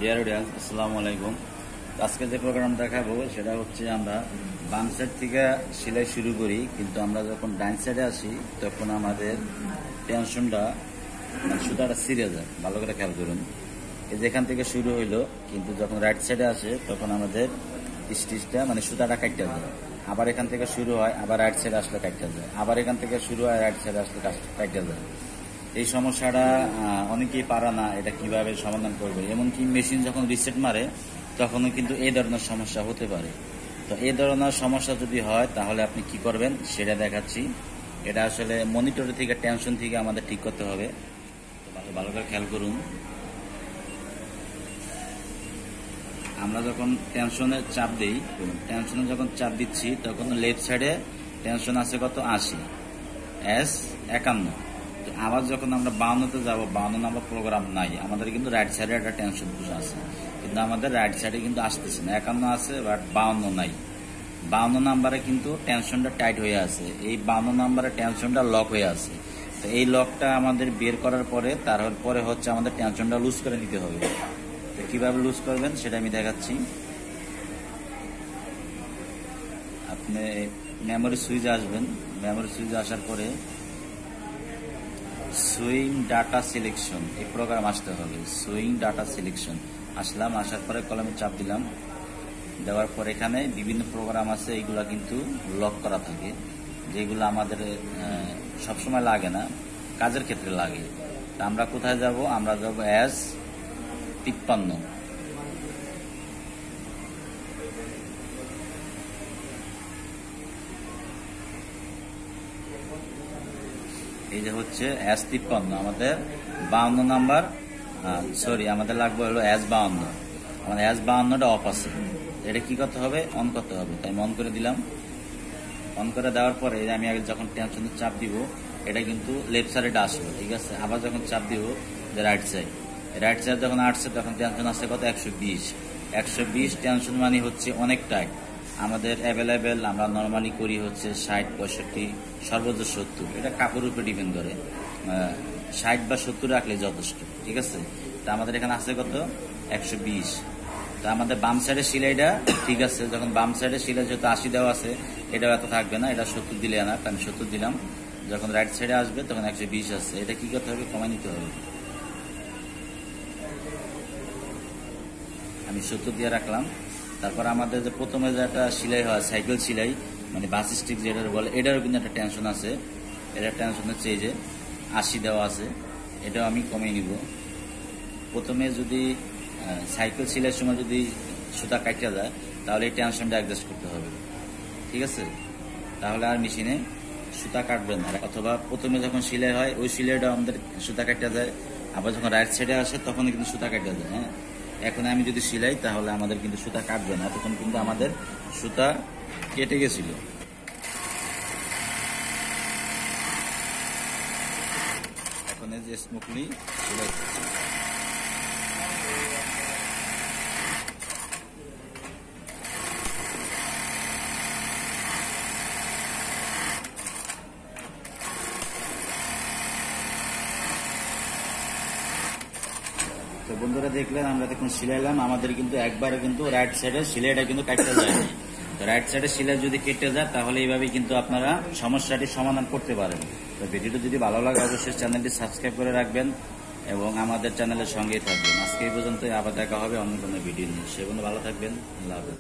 Dear audience, আসসালামু আলাইকুম। আজকে যে প্রোগ্রাম দেখাবো সেটা হচ্ছে আমরা বাম সাইড থেকে সেলাই শুরু করি, কিন্তু আমরা যখন ডাইন সাইডে আসি তখন আমাদের টেনশনটা সুতাটা ছিঁড়ে যায়। ভালো করে খেয়াল করুন, যেখান থেকে শুরু হইলো কিন্তু যখন রাইট সাইডে আসে তখন আমাদের স্টিচটা সুতাটা কাটতে যায়। আবার এখান থেকে শুরু হয়, আবার রাইট সাইডে আসলে কাটতে যায়, আবার এখান থেকে শুরু হয়, রাইট সাইডে আসলে কাটতে যায়। এই সমস্যাটা অনেকেই পারে না, এটা কিভাবে সমাধান করবে। এমনকি মেশিন যখন রিসেট মারে তখনও কিন্তু এই ধরনের সমস্যা হতে পারে। তো এই ধরনের সমস্যা যদি হয় তাহলে আপনি কি করবেন সেটা দেখাচ্ছি। এটা আসলে মনিটর থেকে টেনশন থেকে আমাদের ঠিক করতে হবে। তো ভালো করে খেয়াল করুন, আমরা যখন টেনশনে চাপ দিই, টেনশনে যখন চাপ দিচ্ছি তখন লেফট সাইডে টেনশন আছে কত 80 S51। আবার যখন আমরা 52তে যাবো, 52 নাম্বার প্রোগ্রাম নাই, আমাদের কিন্তু রাইট সাইডে একটা টেনশন পুশ আছে, কিন্তু আমাদের রাইট সাইডে কিন্তু আসতেছে না। 51 আছে বাট 52 নাই। 52 নাম্বারে কিন্তু টেনশনটা টাইট হয়ে আছে, এই 52 নাম্বারে টেনশনটা লক হয়ে আছে। তো এই লকটা আমাদের বের করার পরে তারপরে হচ্ছে আমাদের টেনশনটা লুজ করে নিতে হবে। তো কিভাবে লুজ করবেন সেটা আমি দেখাচ্ছি। আপনি মেমোরি সুইচে আসবেন, মেমোরি সুইচে আসার পরে সুইং ডাটা সিলেকশন এই প্রোগ্রাম আসতে হবে। সুইং ডাটা সিলেকশন আসলাম, আসার পরে কলমে চাপ দিলাম, দেওয়ার পর এখানে বিভিন্ন প্রোগ্রাম আছে, এইগুলা কিন্তু লক করা থাকে, যেগুলো আমাদের সবসময় লাগে না, কাজের ক্ষেত্রে লাগে। তা আমরা কোথায় যাব? আমরা যাব S53। এই যে হচ্ছে S53, আমাদের 52 নাম্বার, সরি আমাদের লাগবে হলো S52। আমাদের S52টা অফ আছে, এটা কি করতে হবে? অন করতে হবে। তাই আমি অন করে দিলাম। অন করে দেওয়ার পরে আমি আগে যখন টেনশনে চাপ দিব এটা কিন্তু লেফট সাইডে আসলো, ঠিক আছে। আবার যখন চাপ দিব যে রাইট সাইড যখন আসছে তখন টেনশন আসছে কত 120 টেনশন মানে হচ্ছে অনেক টাইট। আমাদের অ্যাভেলেবেল আমরা নর্মালি করি হচ্ছে 60, 65, সর্বোচ্চ 70। এটা কাপড়ের উপরে ডিপেন্ড করে, 60 বা 70 রাখলে যথেষ্ট, ঠিক আছে। তা আমাদের এখানে আছে কত 120। তা আমাদের বাম সাইডের সিলাইটা ঠিক আছে, যখন বাম সাইডের সিলাই যেহেতু 80 দেওয়া আছে এটাও এত থাকবে না, এটা 70 দিলে না, আমি 70 দিলাম। যখন রাইট সাইডে আসবে তখন 120 আছে, এটা কি করতে হবে? কমাই নিতে হবে। আমি 70 দিয়ে রাখলাম। তারপর আমাদের যে প্রথমে যে একটা সিলাই হয় সাইকেল সিলাই, বাস স্টিক যেটা বলে, এটারও কিন্তু একটা টেনশন আছে। এটা টেনশন হচ্ছে এই যে 80 দেওয়া আছে, এটাও আমি কমিয়ে নিব। প্রথমে যদি সাইকেল সিলাইয়ের সময় যদি সুতা কাটা যায় তাহলে এই টেনশনটা অ্যাডজাস্ট করতে হবে, ঠিক আছে। তাহলে আর মেশিনে সুতা কাটবে না। অথবা প্রথমে যখন সিলাই হয় ওই সিলাইটা আমাদের সুতা কাটা যায়, আবার যখন রাইট সাইডে আসে তখন কিন্তু সুতা কাটা যায়। হ্যাঁ, এখন আমি যদি সিলাই তাহলে আমাদের কিন্তু সুতা কাটবে না, তখন কিন্তু আমাদের সুতা কেটে গেছিল। এখন এই যে স্মুথলি সিলাই করছি। তো বন্ধুরা দেখলেন, আমরা দেখুন সিলাইলাম, আমাদের কিন্তু একবারে কিন্তু রাইট সাইডে সিলাইটা কিন্তু কাটতে যায়। রাইট সাইডে সিলাই যদি কেটে যায় তাহলে এইভাবে কিন্তু আপনারা সমস্যাটি সমাধান করতে পারেন। তো ভিডিওটি যদি ভালো লাগে অবশ্যই চ্যানেলটি সাবস্ক্রাইব করে রাখবেন এবং আমাদের চ্যানেলের সঙ্গেই থাকবেন। আজকে এই পর্যন্ত, আবার দেখা হবে অন্য কোনো ভিডিও নিয়ে। সে ভালো থাকবেন। আল্লাহ হাফেজ।